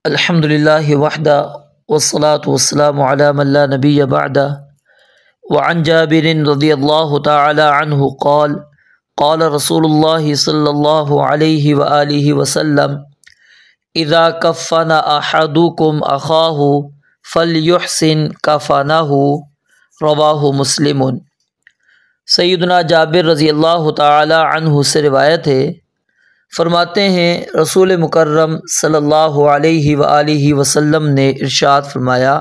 الحمد للہ وحدہ والصلاة والسلام علی من لا نبی بعدہ وعن جابر رضی اللہ تعالی عنہ قال قال رسول اللہ صلی اللہ علیہ وآلہ وسلم اذا کفن احدکم اخاہ فلیحسن کفنہ رواہ مسلم۔ سیدنا جابر رضی اللہ تعالی عنہ سے روایت ہے، فرماتے ہیں رسول مکرم صلی اللہ علیہ وآلہ وسلم نے ارشاد فرمایا،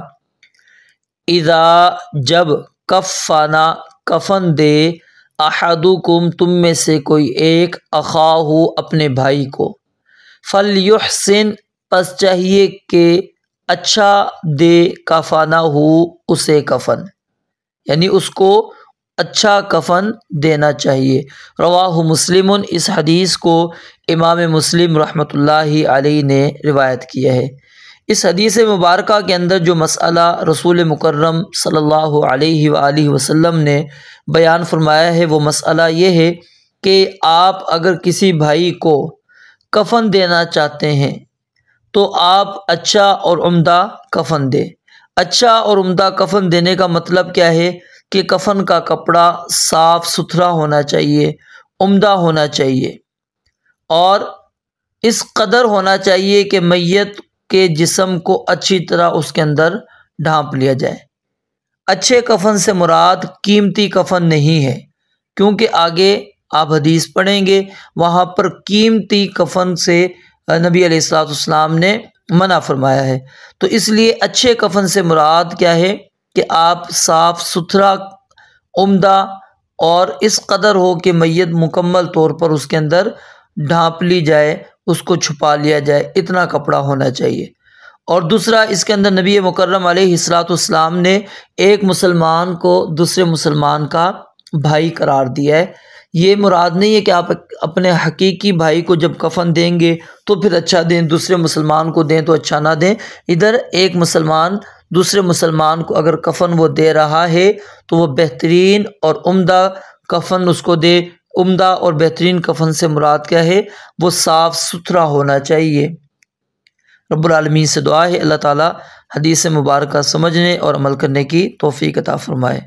اذا جب کفنا کفن دے احدکم تم میں سے کوئی ایک اخاہ اپنے بھائی کو، فلیحسن پس چاہیے کہ اچھا دے کفنہ اسے کفن، یعنی اس کو اچھا کفن دینا چاہیے۔ رواہ مسلم، اس حدیث کو امام مسلم رحمۃ اللہ علیہ نے روایت کیا ہے۔ اس حدیث مبارکہ کے اندر جو مسئلہ رسول مکرم صلی اللہ علیہ وآلہ وسلم نے بیان فرمایا ہے وہ مسئلہ یہ ہے کہ آپ اگر کسی بھائی کو کفن دینا چاہتے ہیں تو آپ اچھا اور عمدہ کفن دیں۔ اچھا اور عمدہ کفن دینے کا مطلب کیا ہے کہ کفن کا کپڑا صاف ستھرا ہونا چاہیے، عمدہ ہونا چاہیے، اور اس قدر ہونا چاہیے کہ میت کے جسم کو اچھی طرح اس کے اندر ڈھانپ لیا جائے۔ اچھے کفن سے مراد قیمتی کفن نہیں ہے، کیونکہ آگے آپ حدیث پڑھیں گے وہاں پر قیمتی کفن سے نبی علیہ السلام نے منع فرمایا ہے۔ تو اس لیے اچھے کفن سے مراد کیا ہے کہ آپ صاف ستھرا، عمدہ اور اس قدر ہو کہ میت مکمل طور پر اس کے اندر ڈھانپ لی جائے، اس کو چھپا لیا جائے، اتنا کپڑا ہونا چاہیے۔ اور دوسرا، اس کے اندر نبی مکرم علیہ السلام نے ایک مسلمان کو دوسرے مسلمان کا بھائی قرار دیا ہے۔ یہ مراد نہیں ہے کہ آپ اپنے حقیقی بھائی کو جب کفن دیں گے تو پھر اچھا دیں، دوسرے مسلمان کو دیں تو اچھا نہ دیں۔ ادھر ایک مسلمان دوسرے مسلمان کو اگر کفن وہ دے رہا ہے تو وہ بہترین اور عمدہ کفن اس کو دے۔ عمدہ اور بہترین کفن سے مراد کیا ہے؟ وہ صاف ستھرا ہونا چاہیے۔ رب العالمین سے دعا ہے اللہ تعالی حدیث مبارکہ سمجھنے اور عمل کرنے کی توفیق عطا فرمائے۔